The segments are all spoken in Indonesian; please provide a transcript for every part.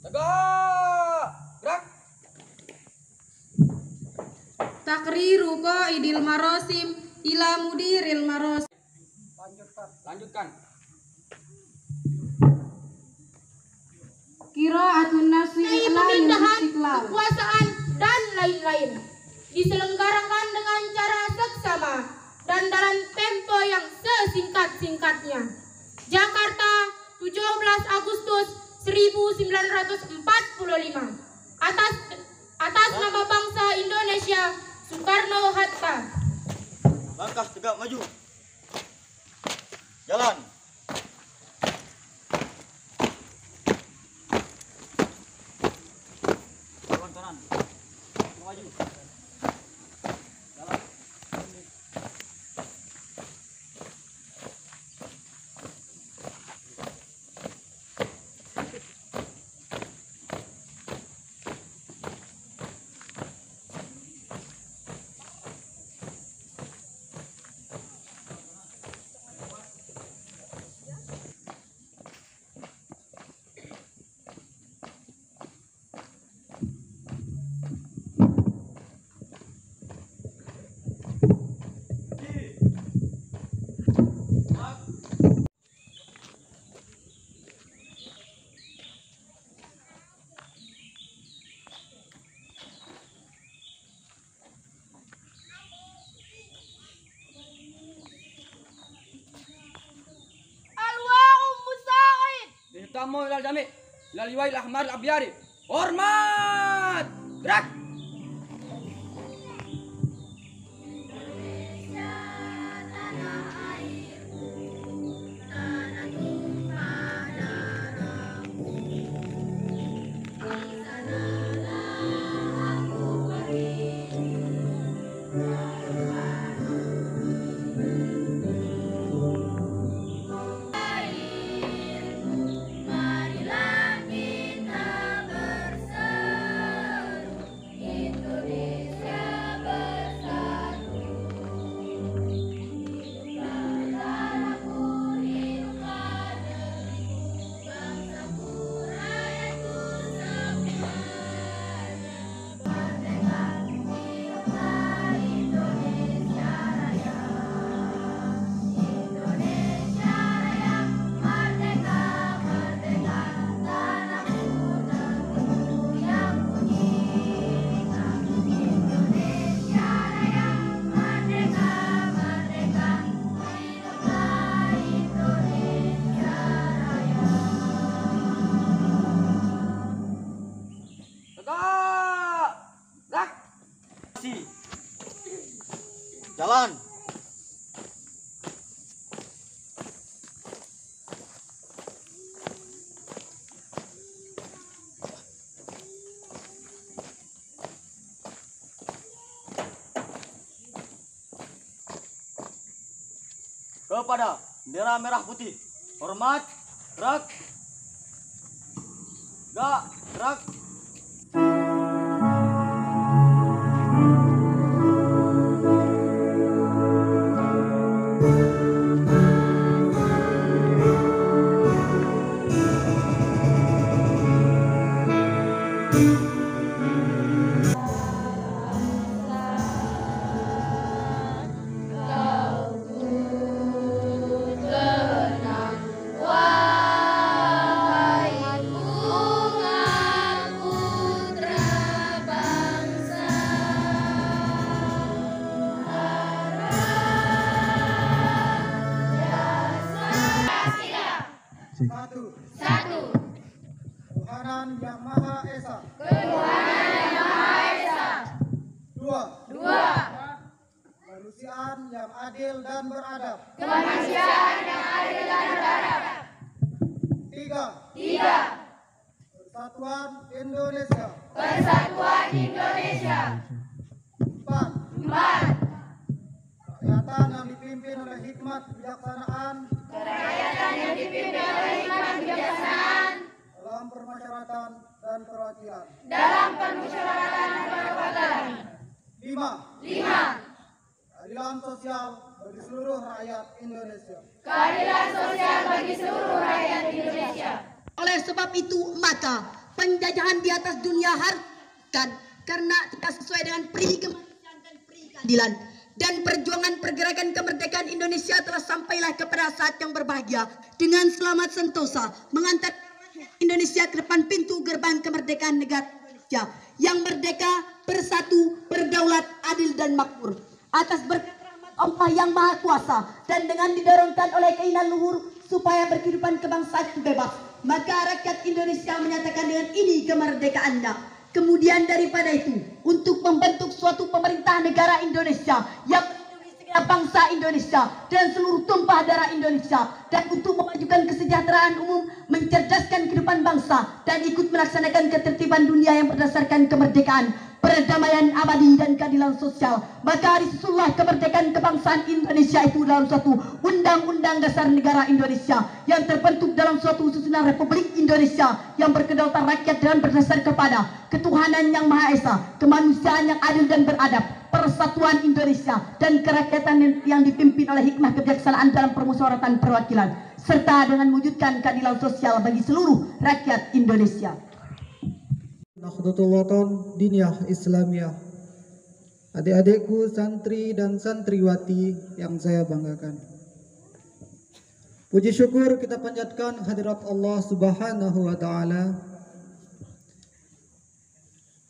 Tegak! Gerak! Takriru qaidil marosim ila mudiril marosim. Lanjutkan. Qiraatun nasi Pemindahan kekuasaan dan lain-lain diselenggarakan dengan cara seksama dan dalam tempo yang sesingkat-singkatnya. Jakarta, 17 Agustus 1945. Atas nama bangsa Indonesia, Soekarno-Hatta. Langkah tegak maju. Jalan. Kanan. Maju. Jalan. Tamu ilal jami, ilal liwai ahmar al-abyari. Hormat! Gerak! Jalan. Kepada bendera merah putih. Hormat. Gerak. Gerak. Satu. Tuhanan Yang Maha Esa. Dua. Kemanusiaan yang adil dan beradab. Tiga. Persatuan Indonesia. Empat. Kerakyatan yang dipimpin oleh hikmat kebijaksanaan. Dalam permasyarakatan dan perwakilan. Lima. Keadilan sosial bagi seluruh rakyat Indonesia. Oleh sebab itu, maka penjajahan di atas dunia harkan karena tidak sesuai dengan peri kemanusiaan dan peri keadilan. Dan perjuangan pergerakan kemerdekaan Indonesia telah sampailah kepada saat yang berbahagia dengan selamat sentosa mengantar Indonesia ke depan pintu gerbang kemerdekaan negara Indonesia yang merdeka, bersatu, berdaulat, adil dan makmur atas berkat rahmat Allah yang Maha Kuasa dan dengan didorongkan oleh keinginan luhur supaya berkehidupan kebangsaan bebas, maka rakyat Indonesia menyatakan dengan ini kemerdekaannya. Kemudian daripada itu, untuk membentuk suatu pemerintah negara Indonesia yang melindungi segenap bangsa Indonesia dan seluruh tumpah darah Indonesia, dan untuk memajukan kesejahteraan umum, mencerdaskan kehidupan bangsa, dan ikut melaksanakan ketertiban dunia yang berdasarkan kemerdekaan, perdamaian abadi dan keadilan sosial, maka disusullah kemerdekaan kebangsaan Indonesia itu dalam suatu Undang-Undang Dasar Negara Indonesia yang terbentuk dalam suatu susunan Republik Indonesia yang berkedaulatan rakyat dan berdasar kepada ketuhanan yang Maha Esa, kemanusiaan yang adil dan beradab, persatuan Indonesia dan kerakyatan yang dipimpin oleh hikmah kebijaksanaan dalam permusyawaratan perwakilan, serta dengan mewujudkan keadilan sosial bagi seluruh rakyat Indonesia. Nahdlatul Wathon Diniyah Islamiyah. Adik-adikku santri dan santriwati yang saya banggakan. Puji syukur kita panjatkan hadirat Allah Subhanahu wa taala.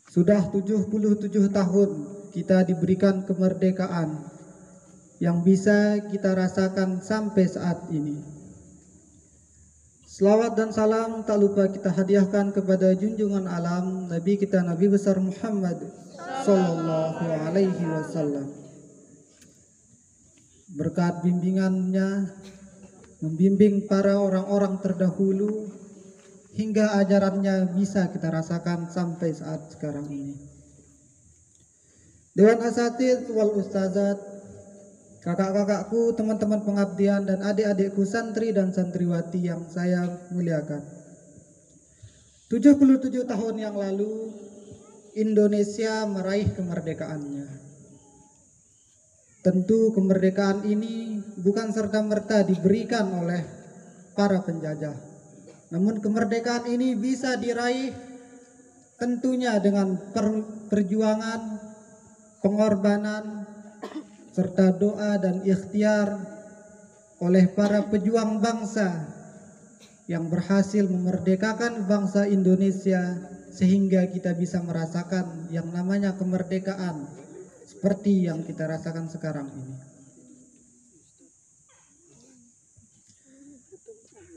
Sudah 77 tahun kita diberikan kemerdekaan yang bisa kita rasakan sampai saat ini. Selawat dan salam tak lupa kita hadiahkan kepada junjungan alam Nabi kita Nabi besar Muhammad sallallahu alaihi wasallam. Berkat bimbingannya membimbing para orang-orang terdahulu hingga ajarannya bisa kita rasakan sampai saat sekarang ini. Dewan Asatidz wal Ustazat, kakak-kakakku, teman-teman pengabdian, dan adik-adikku santri dan santriwati yang saya muliakan. 77 tahun yang lalu, Indonesia meraih kemerdekaannya. Tentu kemerdekaan ini bukan serta-merta diberikan oleh para penjajah. Namun kemerdekaan ini bisa diraih tentunya dengan perjuangan, pengorbanan, serta doa dan ikhtiar oleh para pejuang bangsa yang berhasil memerdekakan bangsa Indonesia sehingga kita bisa merasakan yang namanya kemerdekaan seperti yang kita rasakan sekarang ini.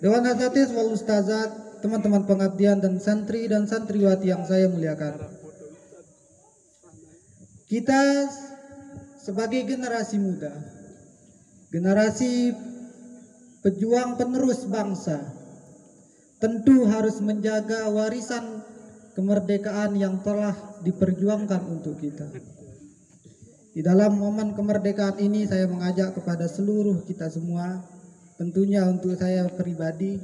Dewan Asatidz wal Ustazat, teman-teman pengabdian dan santriwati yang saya muliakan. Kita sebagai generasi muda, generasi pejuang penerus bangsa, tentu harus menjaga warisan kemerdekaan yang telah diperjuangkan untuk kita. Di dalam momen kemerdekaan ini saya mengajak kepada seluruh kita semua, tentunya untuk saya pribadi,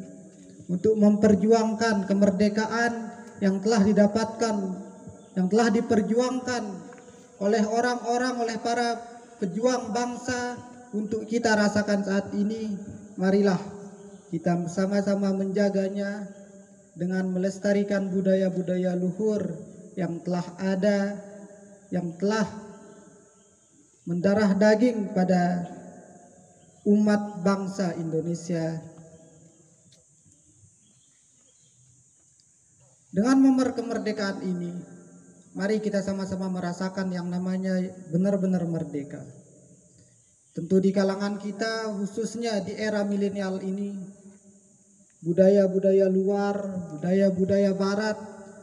untuk memperjuangkan kemerdekaan yang telah didapatkan, yang telah diperjuangkan oleh orang-orang, oleh para pejuang bangsa untuk kita rasakan saat ini. Marilah kita sama-sama menjaganya dengan melestarikan budaya-budaya luhur yang telah ada, yang telah mendarah daging pada umat bangsa Indonesia. Dengan momen kemerdekaan ini, mari kita sama-sama merasakan yang namanya benar-benar merdeka. Tentu di kalangan kita, khususnya di era milenial ini, budaya-budaya luar, budaya-budaya barat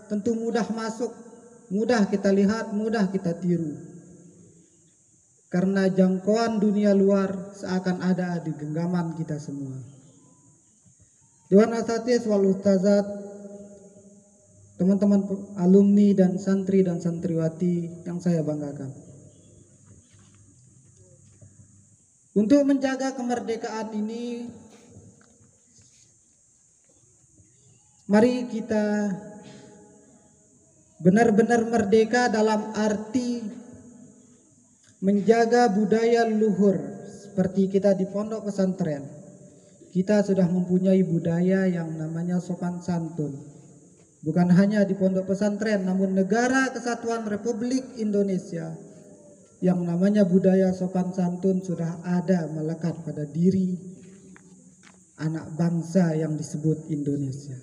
tentu mudah masuk, mudah kita lihat, mudah kita tiru. Karena jangkauan dunia luar seakan ada di genggaman kita semua. Dewan Asatidz wal Ustazat, teman-teman alumni dan santri dan santriwati yang saya banggakan. Untuk menjaga kemerdekaan ini, mari kita benar-benar merdeka dalam arti menjaga budaya luhur. Seperti kita di pondok pesantren, kita sudah mempunyai budaya yang namanya sopan santun. bukan hanya di pondok pesantren, namun negara kesatuan Republik Indonesia, yang namanya budaya sopan santun sudah ada melekat pada diri anak bangsa yang disebut Indonesia.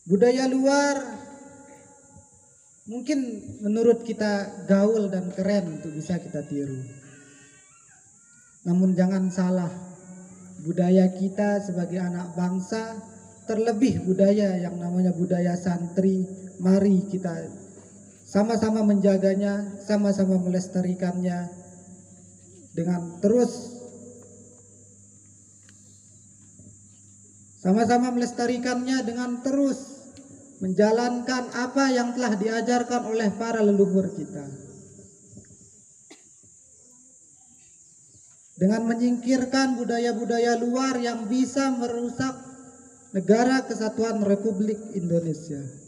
Budaya luar mungkin menurut kita gaul dan keren untuk bisa kita tiru. Namun jangan salah, budaya kita sebagai anak bangsa, terlebih budaya yang namanya budaya santri, mari kita sama-sama menjaganya, sama-sama melestarikannya dengan terus menjalankan apa yang telah diajarkan oleh para leluhur kita. Dengan menyingkirkan budaya-budaya luar yang bisa merusak negara kesatuan Republik Indonesia.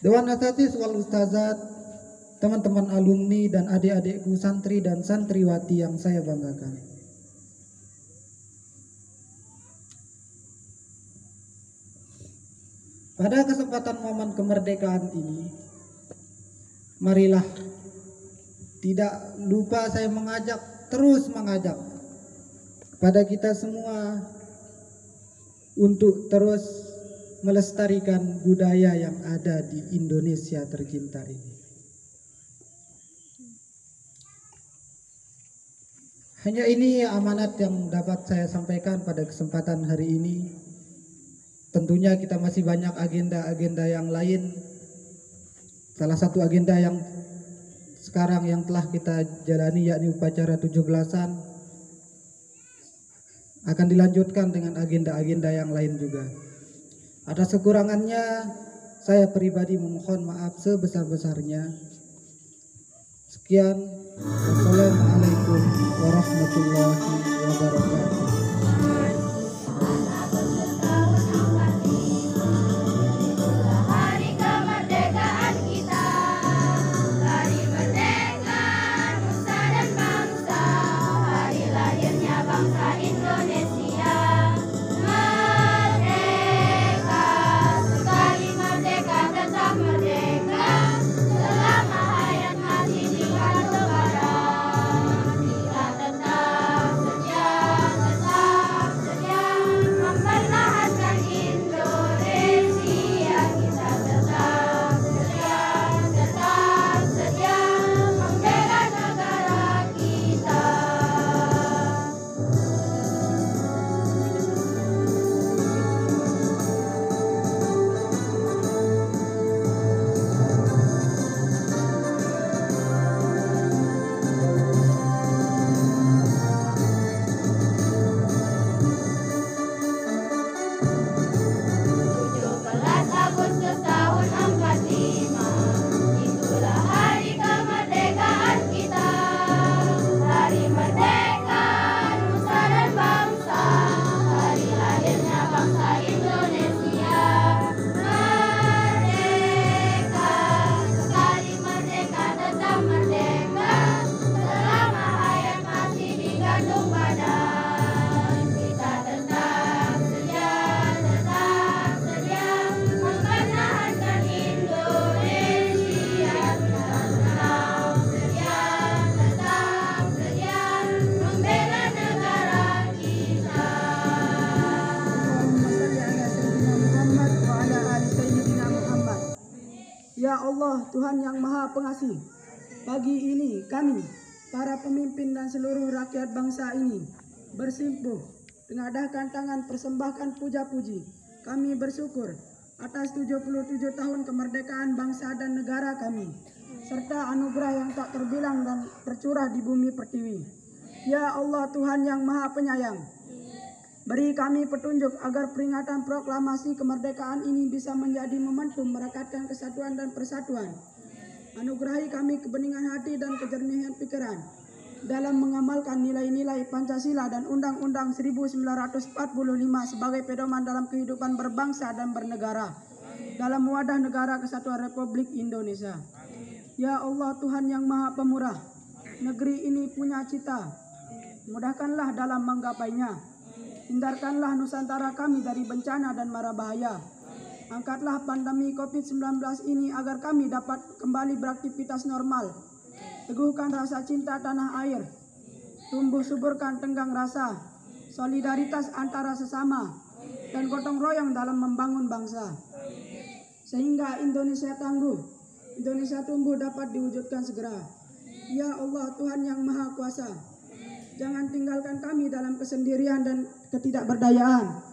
Dewan Asatidz wal Ustazat, teman-teman alumni dan adik-adikku santri dan santriwati yang saya banggakan. Pada kesempatan momen kemerdekaan ini, marilah tidak lupa saya terus mengajak pada kita semua untuk terus melestarikan budaya yang ada di Indonesia tercinta ini. Hanya ini amanat yang dapat saya sampaikan pada kesempatan hari ini. Tentunya kita masih banyak agenda-agenda yang lain. Salah satu agenda yang sekarang yang telah kita jalani yakni upacara 17-an akan dilanjutkan dengan agenda-agenda yang lain juga. Atas kekurangannya saya pribadi memohon maaf sebesar-besarnya. Sekian, wassalamualaikum warahmatullahi wabarakatuh. Ya Allah, Tuhan yang Maha Pengasih, pagi ini kami, para pemimpin dan seluruh rakyat bangsa ini, bersimpuh, mengadahkan tangan persembahkan puja-puji. Kami bersyukur atas 77 tahun kemerdekaan bangsa dan negara kami, serta anugerah yang tak terbilang dan tercurah di bumi pertiwi. Ya Allah, Tuhan yang Maha Penyayang, beri kami petunjuk agar peringatan proklamasi kemerdekaan ini bisa menjadi momentum merekatkan kesatuan dan persatuan. Anugerahi kami kebeningan hati dan kejernihan pikiran dalam mengamalkan nilai-nilai Pancasila dan Undang-Undang 1945 sebagai pedoman dalam kehidupan berbangsa dan bernegara dalam wadah negara kesatuan Republik Indonesia. Ya Allah, Tuhan yang Maha Pemurah, negeri ini punya cita, mudahkanlah dalam menggapainya. Hindarkanlah Nusantara kami dari bencana dan mara bahaya. Angkatlah pandemi COVID-19 ini agar kami dapat kembali beraktivitas normal. Teguhkan rasa cinta tanah air. Tumbuh suburkan tenggang rasa, solidaritas antara sesama, dan gotong royong dalam membangun bangsa. Sehingga Indonesia tangguh, Indonesia tumbuh dapat diwujudkan segera. Ya Allah Tuhan yang Maha Kuasa, jangan tinggalkan kami dalam kesendirian dan ketidakberdayaan.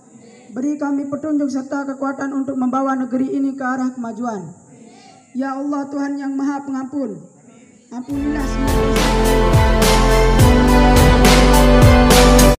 Beri kami petunjuk serta kekuatan untuk membawa negeri ini ke arah kemajuan. Ya Allah Tuhan yang Maha Pengampun, ampunilah semua dosa